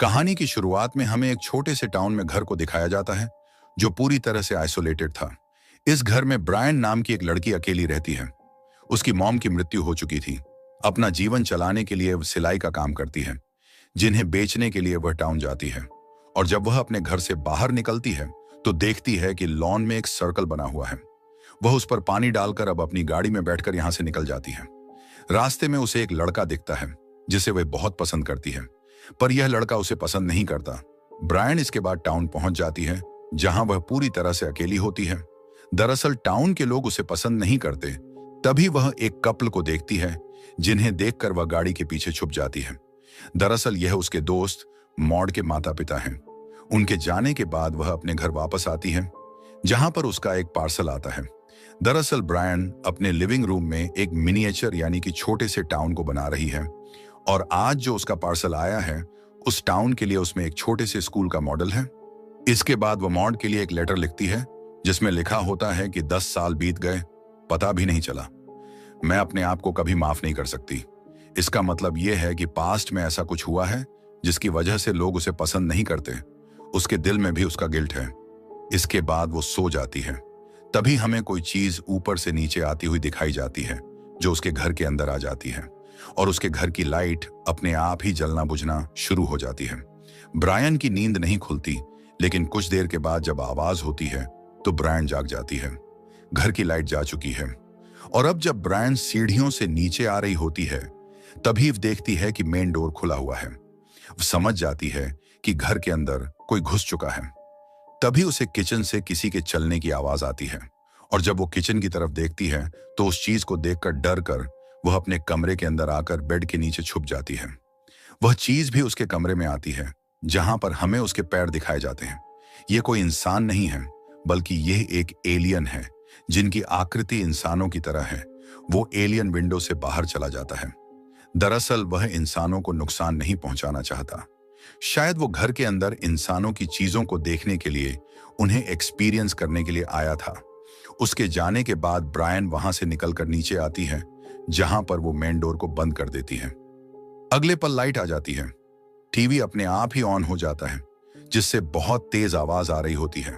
कहानी की शुरुआत में हमें एक छोटे से टाउन में घर को दिखाया जाता है जो पूरी तरह से आइसोलेटेड था। इस घर में ब्रायन नाम की एक लड़की अकेली रहती है। उसकी मॉम की मृत्यु हो चुकी थी। अपना जीवन चलाने के लिए वह सिलाई का काम करती है, जिन्हें बेचने के लिए वह टाउन जाती है। और जब वह अपने घर से बाहर निकलती है तो देखती है कि लॉन में एक सर्कल बना हुआ है। वह उस पर पानी डालकर अब अपनी गाड़ी में बैठकर यहां से निकल जाती है। रास्ते में उसे एक लड़का दिखता है जिसे वह बहुत पसंद करती है, पर यह लड़का उसे पसंद नहीं करता। ब्रायन इसके बाद टाउन पहुंच जाती है जहां वह पूरी तरह से अकेली होती है। दरअसल टाउन के लोग उसे पसंद नहीं करते। तभी वह एक कपल को देखती है जिन्हें देखकर वह गाड़ी के पीछे छुप जाती है। दरअसल यह उसके दोस्त मॉड के माता पिता हैं। उनके जाने के बाद वह अपने घर वापस आती है जहां पर उसका एक पार्सल आता है। दरअसल ब्रायन अपने लिविंग रूम में एक मिनिएचर यानी कि छोटे से टाउन को बना रही है, और आज जो उसका पार्सल आया है उस टाउन के लिए उसमें एक छोटे से स्कूल का मॉडल है। इसके बाद वह मॉड के लिए एक लेटर लिखती है जिसमें लिखा होता है कि 10 साल बीत गए, पता भी नहीं चला। मैं अपने आप को कभी माफ नहीं कर सकती। इसका मतलब यह है कि पास्ट में ऐसा कुछ हुआ है जिसकी वजह से लोग उसे पसंद नहीं करते। उसके दिल में भी उसका गिल्ट है। इसके बाद वो सो जाती है। तभी हमें कोई चीज ऊपर से नीचे आती हुई दिखाई जाती है जो उसके घर के अंदर आ जाती है, और उसके घर की लाइट अपने आप ही जलना बुझना शुरू हो जाती है। ब्रायन की नींद नहीं खुलती, लेकिन कुछ देर के बाद जब आवाज होती है तो ब्रायन जाग जाती है। घर की लाइट जा चुकी है, और अब जब ब्रायन सीढ़ियों से नीचे आ रही होती है तभी देखती है कि मेन डोर खुला हुआ है। वो समझ जाती है कि घर के अंदर कोई घुस चुका है। तभी उसे किचन से किसी के चलने की आवाज आती है, और जब वो किचन की तरफ देखती है तो उस चीज को देखकर डर कर वह अपने कमरे के अंदर आकर बेड के नीचे छुप जाती है। वह चीज भी उसके कमरे में आती है जहां पर हमें उसके पैर दिखाए जाते हैं। यह कोई इंसान नहीं है, बल्कि यह एक एलियन है जिनकी आकृति इंसानों की तरह है। वो एलियन विंडो से बाहर चला जाता है। दरअसल वह इंसानों को नुकसान नहीं पहुंचाना चाहता। शायद वो घर के अंदर इंसानों की चीजों को देखने के लिए, उन्हें एक्सपीरियंस करने के लिए आया था। उसके जाने के बाद ब्रायन वहां से निकलकर नीचे आती है जहां पर वो मेन डोर को बंद कर देती है। अगले पल लाइट आ जाती है। टीवी अपने आप ही ऑन हो जाता है जिससे बहुत तेज आवाज आ रही होती है।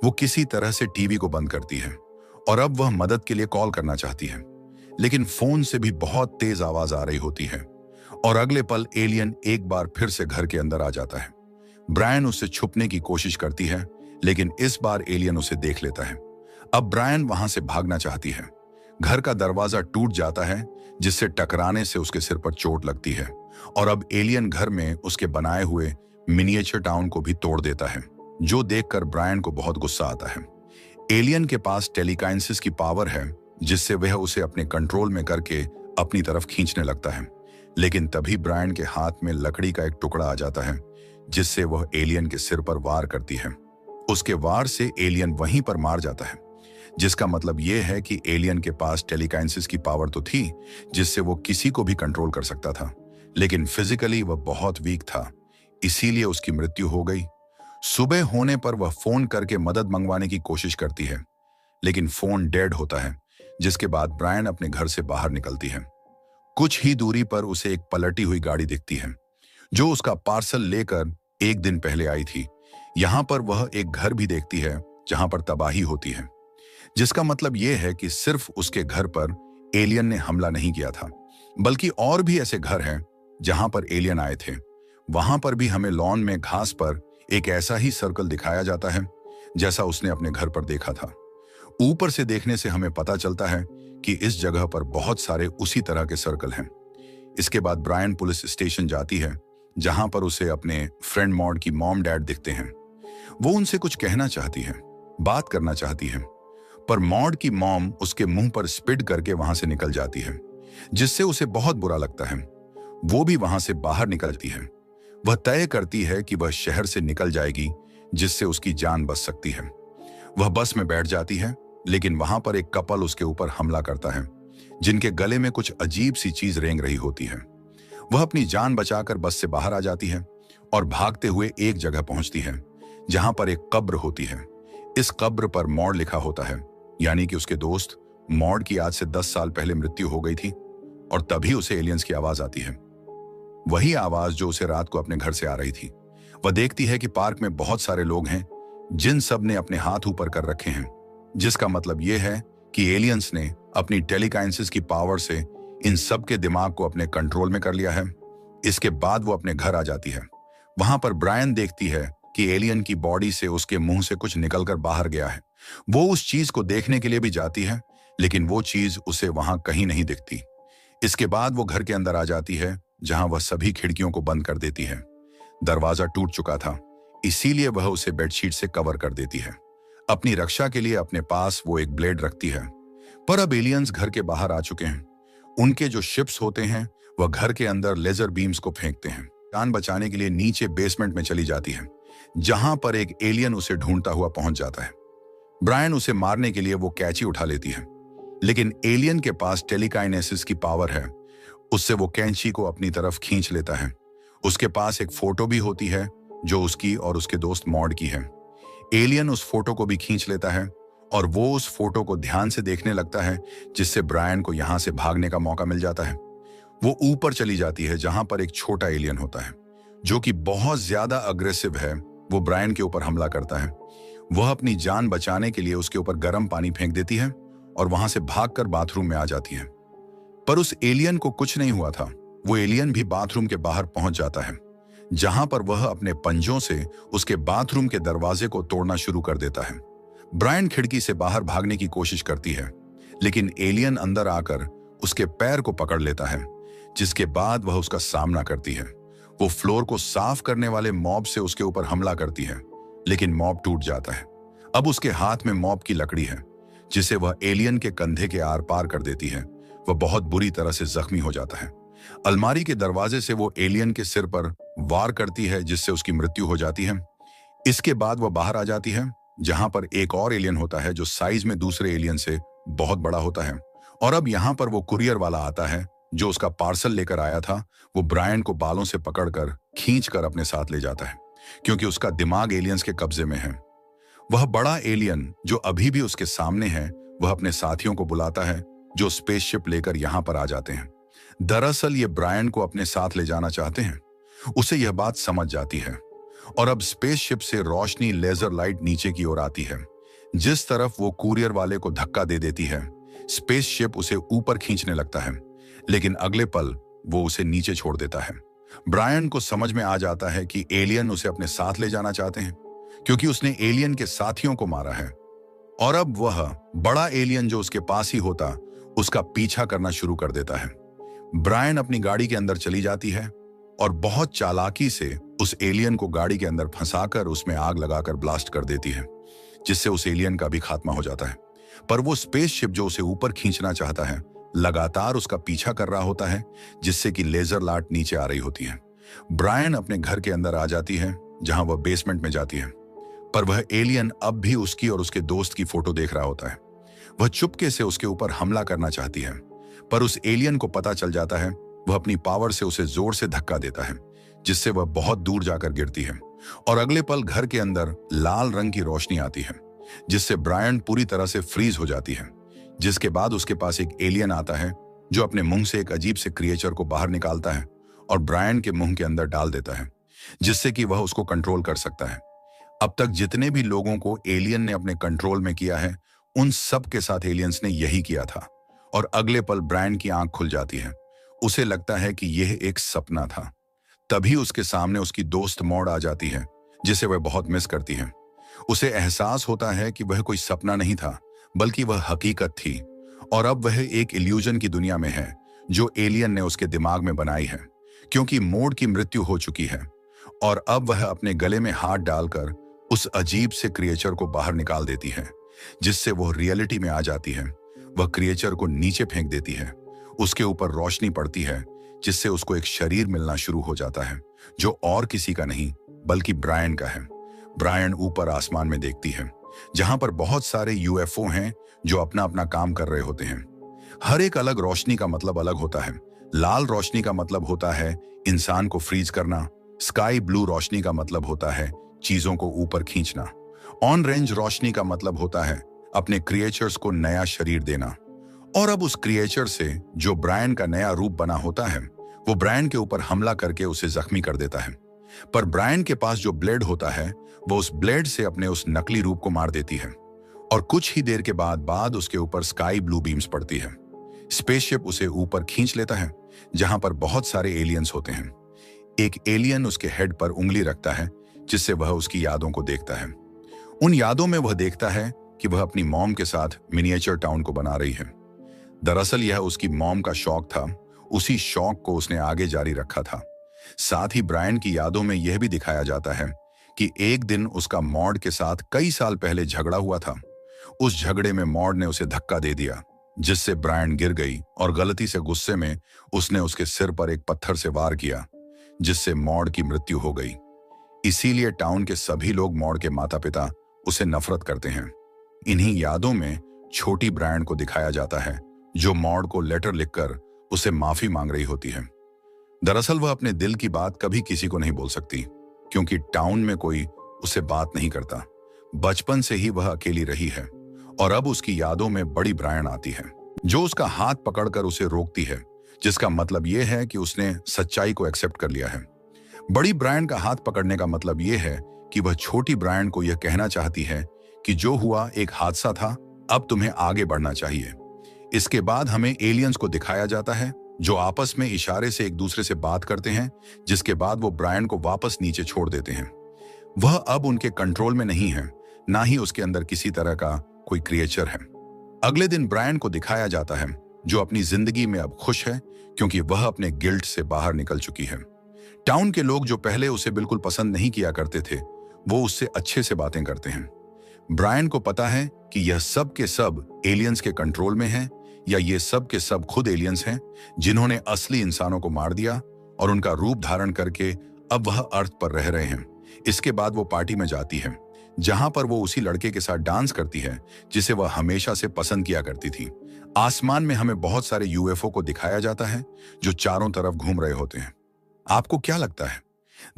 वो किसी तरह से टीवी को बंद करती है और अब वह मदद के लिए कॉल करना चाहती है, लेकिन फोन से भी बहुत तेज आवाज आ रही होती है, और अगले पल एलियन एक बार फिर से घर के अंदर आ जाता है। ब्रायन उससे छुपने की कोशिश करती है, लेकिन इस बार एलियन उसे देख लेता है। अब ब्रायन वहां से भागना चाहती है। घर का दरवाजा टूट जाता है जिससे टकराने से उसके सिर पर चोट लगती है, और अब एलियन घर में उसके बनाए हुए मिनिएचर टाउन को भी तोड़ देता है, जो देखकर ब्रायन को बहुत गुस्सा आता है। एलियन के पास टेलीकाइनेसिस की पावर है जिससे वह उसे अपने कंट्रोल में करके अपनी तरफ खींचने लगता है, लेकिन तभी ब्रायन के हाथ में लकड़ी का एक टुकड़ा आ जाता है जिससे वह एलियन के सिर पर वार करती है। उसके वार से एलियन वहीं पर मार जाता है, जिसका मतलब यह है कि एलियन के पास टेलीकाइनेसिस की पावर तो थी जिससे वो किसी को भी कंट्रोल कर सकता था, लेकिन फिजिकली वह बहुत वीक था, इसीलिए उसकी मृत्यु हो गई। सुबह होने पर वह फोन करके मदद मंगवाने की कोशिश करती है, लेकिन फोन डेड होता है, जिसके बाद ब्रायन अपने घर से बाहर निकलती है। कुछ ही दूरी पर उसे एक पलटी हुई गाड़ी दिखती है जो उसका पार्सल लेकर एक दिन पहले आई थी। यहां पर वह एक घर भी देखती है जहां पर तबाही होती है, जिसका मतलब यह है कि सिर्फ उसके घर पर एलियन ने हमला नहीं किया था, बल्कि और भी ऐसे घर हैं जहां पर एलियन आए थे। वहां पर भी हमें लॉन में घास पर एक ऐसा ही सर्कल दिखाया जाता है जैसा उसने अपने घर पर देखा था। ऊपर से देखने से हमें पता चलता है कि इस जगह पर बहुत सारे उसी तरह के सर्कल हैं। इसके बाद ब्रायन पुलिस स्टेशन जाती है जहां पर उसे अपने फ्रेंड मॉड की मॉम डैड दिखते हैं। वो उनसे कुछ कहना चाहती है, बात करना चाहती है, पर मॉड की मॉम उसके मुंह पर स्पिट करके वहां से निकल जाती है, जिससे उसे बहुत बुरा लगता है। वो भी वहां से बाहर निकलती है। वह तय करती है कि वह शहर से निकल जाएगी जिससे उसकी जान बच सकती है। वह बस में बैठ जाती है, लेकिन वहां पर एक कपल उसके ऊपर हमला करता है जिनके गले में कुछ अजीब सी चीज रेंग रही होती है। वह अपनी जान बचाकर बस से बाहर आ जाती है और भागते हुए एक जगह पहुंचती है जहां पर एक कब्र होती है। इस कब्र पर मॉड लिखा होता है, यानी कि उसके दोस्त मॉड की आज से 10 साल पहले मृत्यु हो गई थी, और तभी उसे एलियंस की आवाज आती है। वही आवाज जो उसे रात को अपने घर से आ रही थी। वह देखती है कि पार्क में बहुत सारे लोग हैं जिन सब ने अपने हाथ ऊपर कर रखे हैं, जिसका मतलब यह है कि एलियंस ने अपनी टेलीकाइनेसिस की पावर से इन सब के दिमाग को अपने कंट्रोल में कर लिया है। इसके बाद वो अपने घर आ जाती है। वहां पर ब्रायन देखती है कि एलियन की बॉडी से उसके मुंह से कुछ निकलकर बाहर गया है। वो उस चीज को देखने के लिए भी जाती है, लेकिन वो चीज उसे वहां कहीं नहीं दिखती। इसके बाद वो घर के अंदर आ जाती है, जहां वह सभी खिड़कियों को बंद कर देती है। दरवाजा टूट चुका था, इसीलिए वह उसे बेडशीट से कवर कर देती है। अपनी रक्षा के लिए अपने पास वो एक ब्लेड रखती है। पर अब एलियंस घर के बाहर आ चुके हैं। उनके जो शिप्स होते हैं वह घर के अंदर लेजर बीम्स को फेंकते हैं। जान बचाने के लिए नीचे बेसमेंट में चली जाती है, जहां पर एक एलियन उसे ढूंढता हुआ पहुंच जाता है। ब्रायन उसे मारने के लिए वो कैंची उठा लेती है, लेकिन एलियन के पास टेलीकाइनेसिस की पावर है। उससे वो कैंची को अपनी तरफ खींच लेता है। उसके पास एक फोटो भी होती है जो उसकी और उसके दोस्त मॉड की है। एलियन उस फोटो को भी खींच लेता है और वो उस फोटो को ध्यान से देखने लगता है, जिससे ब्रायन को यहां से भागने का मौका मिल जाता है। वो ऊपर चली जाती है, जहां पर एक छोटा एलियन होता है जो कि बहुत ज्यादा अग्रेसिव है। वो ब्रायन के ऊपर हमला करता है। वह अपनी जान बचाने के लिए उसके ऊपर गर्म पानी फेंक देती है और वहां से भागकर बाथरूम में आ जाती है। पर उस एलियन को कुछ नहीं हुआ था। वो एलियन भी बाथरूम के बाहर पहुंच जाता है, जहां पर वह अपने पंजों से उसके बाथरूम के दरवाजे को तोड़ना शुरू कर देता है। ब्रायन खिड़की से बाहर भागने की कोशिश करती है, लेकिन एलियन अंदर आकर उसके पैर को पकड़ लेता है, जिसके बाद वह उसका सामना करती है। वो फ्लोर को साफ करने वाले मॉब से उसके ऊपर हमला करती है, लेकिन मॉब टूट जाता है। अब उसके हाथ में मॉब की लकड़ी है, जिसे वह एलियन के कंधे के आर पार कर देती है। वह बहुत बुरी तरह से जख्मी हो जाता है। अलमारी के दरवाजे से वो एलियन के सिर पर वार करती है, जिससे उसकी मृत्यु हो जाती है। इसके बाद वह बाहर आ जाती है, जहां पर एक और एलियन होता है जो साइज में दूसरे एलियन से बहुत बड़ा होता है। और अब यहां पर वो कुरियर वाला आता है जो उसका पार्सल लेकर आया था। वो ब्रायन को बालों से पकड़कर खींचकर अपने साथ ले जाता है, क्योंकि उसका दिमाग एलियंस के कब्जे में है। वह बड़ा एलियन जो अभी भी उसके सामने है, वह अपने साथियों को बुलाता है जो स्पेसशिप लेकर यहां पर आ जाते हैं। दरअसल ये ब्रायन को अपने साथ ले जाना चाहते हैं। उसे यह बात समझ जाती है और अब स्पेसशिप से रोशनी लेजर लाइट नीचे की ओर आती है। जिस तरफ वो कुरियर वाले को धक्का दे देती है, स्पेसशिप उसे ऊपर खींचने लगता है, लेकिन अगले पल वो उसे नीचे छोड़ देता है। ब्रायन को समझ में आ जाता है कि एलियन उसे अपने साथ ले जाना चाहते हैं, क्योंकि उसने एलियन के साथियों को मारा है। और अब वह बड़ा एलियन जो उसके पास ही होता, उसका पीछा करना शुरू कर देता है। ब्रायन अपनी गाड़ी के अंदर चली जाती है और बहुत चालाकी से उस एलियन को गाड़ी के अंदर फंसाकर उसमें आग लगाकर ब्लास्ट कर देती है, जिससे उस एलियन का भी खात्मा हो जाता है। पर वो स्पेसशिप जो उसे ऊपर खींचना चाहता है, लगातार उसका पीछा कर रहा होता है, जिससे कि लेजर लाइट नीचे आ रही होती है। ब्रायन अपने घर के अंदर आ जाती है, जहां वह बेसमेंट में जाती है, पर वह एलियन अब भी उसकी और उसके दोस्त की फोटो देख रहा होता है। वह चुपके से उसके ऊपर हमला करना चाहती है, पर उस एलियन को पता चल जाता है। वह अपनी पावर से उसे जोर से धक्का देता है, जिससे वह बहुत दूर जाकर गिरती है। और अगले पल घर के अंदर लाल रंग की रोशनी आती है, जिससे ब्रायन पूरी तरह से फ्रीज हो जाती है। जिसके बाद उसके पास एक एलियन आता है जो अपने मुंह से एक अजीब से क्रिएचर को बाहर निकालता है और ब्रायन के मुंह के अंदर डाल देता है, जिससे कि वह उसको कंट्रोल कर सकता है। अब तक जितने भी लोगों को एलियन ने अपने कंट्रोल में किया है, उन सब के साथ एलियंस ने यही किया था। और अगले पल ब्रायन की आंख खुल जाती है। उसे लगता है कि यह एक सपना था। तभी उसके सामने उसकी दोस्त मॉड आ जाती है, जिसे वह बहुत मिस करती है। उसे एहसास होता है कि वह कोई सपना नहीं था, बल्कि वह हकीकत थी, और अब वह एक इल्यूजन की दुनिया में है जो एलियन ने उसके दिमाग में बनाई है, क्योंकि मॉड की मृत्यु हो चुकी है। और अब वह अपने गले में हाथ डालकर उस अजीब से क्रिएचर को बाहर निकाल देती है, जिससे वो रियलिटी में आ जाती है। वह क्रिएचर को नीचे फेंक देती है। उसके ऊपर रोशनी पड़ती है, जिससे उसको एक शरीर मिलना शुरू हो जाता है, जो और किसी का नहीं बल्कि ब्रायन का है। ब्रायन ऊपर आसमान में देखती है, जहां पर बहुत सारे यूएफओ हैं जो अपना अपना काम कर रहे होते हैं। हर एक अलग रोशनी का मतलब अलग होता है। लाल रोशनी का मतलब होता है इंसान को फ्रीज करना। स्काई ब्लू रोशनी का मतलब होता है चीजों को ऊपर खींचना। ऑन रेंज रोशनी का मतलब होता है अपने क्रिएचर्स को नया शरीर देना। और अब उस क्रिएचर से जो ब्रायन का नया रूप बना होता है, वो ब्रायन के ऊपर हमला करके उसे जख्मी कर देता है। पर ब्रायन के पास जो ब्लेड होता है वो उस ब्लेड से अपने उस नकली रूप को मार देती है और कुछ ही देर के बाद उसके ऊपर स्काई ब्लू बीम्स पड़ती है। स्पेसशिप उसे ऊपर खींच लेता है जहां पर बहुत सारे एलियंस होते हैं। एक एलियन उसके हेड पर उंगली रखता है जिससे वह उसकी यादों को देखता है। उन यादों में वह देखता है कि वह अपनी मॉम के साथ मिनिएचर टाउन को बना रही है। दरअसल यह उसकी मॉम का शौक था, उसी शौक को उसने आगे जारी रखा था। साथ ही ब्रायन की यादों में यह भी दिखाया जाता है कि एक दिन उसका मॉड के साथ कई साल पहले झगड़ा हुआ था। उस झगड़े में मॉड ने उसे धक्का दे दिया जिससे ब्रायन गिर गई और गलती से गुस्से में उसने उसके सिर पर एक पत्थर से वार किया जिससे मॉड की मृत्यु हो गई। इसीलिए टाउन के सभी लोग मॉड के माता पिता उसे नफरत करते हैं। इन्हीं यादों में छोटी ब्रायन को दिखाया जाता है जो मॉड को लेटर लिखकर उसे माफी मांग रही होती है। दरअसल वह अपने दिल की बात कभी किसी को नहीं बोल सकती क्योंकि टाउन में कोई उसे बात नहीं करता। बचपन से ही वह अकेली रही है और अब उसकी यादों में बड़ी ब्रायन आती है जो उसका हाथ पकड़कर उसे रोकती है, जिसका मतलब यह है कि उसने सच्चाई को एक्सेप्ट कर लिया है। बड़ी ब्रायन का हाथ पकड़ने का मतलब यह है कि वह छोटी ब्रायन को यह कहना चाहती है कि जो हुआ एक हादसा था, अब तुम्हें आगे बढ़ना चाहिए। इसके बाद हमें एलियंस को दिखाया जाता है जो आपस में इशारे से एक दूसरे से बात करते हैं, जिसके बाद वो ब्रायन को वापस नीचे छोड़ देते हैं। वह अब उनके कंट्रोल में नहीं है, ना ही उसके अंदर किसी तरह का कोई क्रिएचर है। अगले दिन ब्रायन को दिखाया जाता है जो अपनी जिंदगी में अब खुश है क्योंकि वह अपने गिल्ट से बाहर निकल चुकी है। टाउन के लोग जो पहले उसे बिल्कुल पसंद नहीं किया करते थे वो उससे अच्छे से बातें करते हैं। ब्रायन को पता है कि यह सब के सब एलियंस के कंट्रोल में है या ये सब के सब खुद एलियंस हैं जिन्होंने असली इंसानों को मार दिया और उनका रूप धारण करके अब वह अर्थ पर रह रहे हैं। इसके बाद वो पार्टी में जाती है जहां पर वो उसी लड़के के साथ डांस करती है जिसे वह हमेशा से पसंद किया करती थी। आसमान में हमें बहुत सारे यूएफओ को दिखाया जाता है जो चारों तरफ घूम रहे होते हैं। आपको क्या लगता है,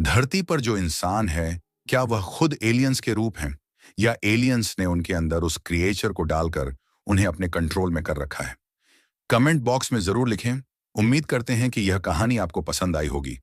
धरती पर जो इंसान है क्या वह खुद एलियंस के रूप हैं या एलियंस ने उनके अंदर उस क्रिएचर को डालकर उन्हें अपने कंट्रोल में कर रखा है? कमेंट बॉक्स में जरूर लिखें। उम्मीद करते हैं कि यह कहानी आपको पसंद आई होगी।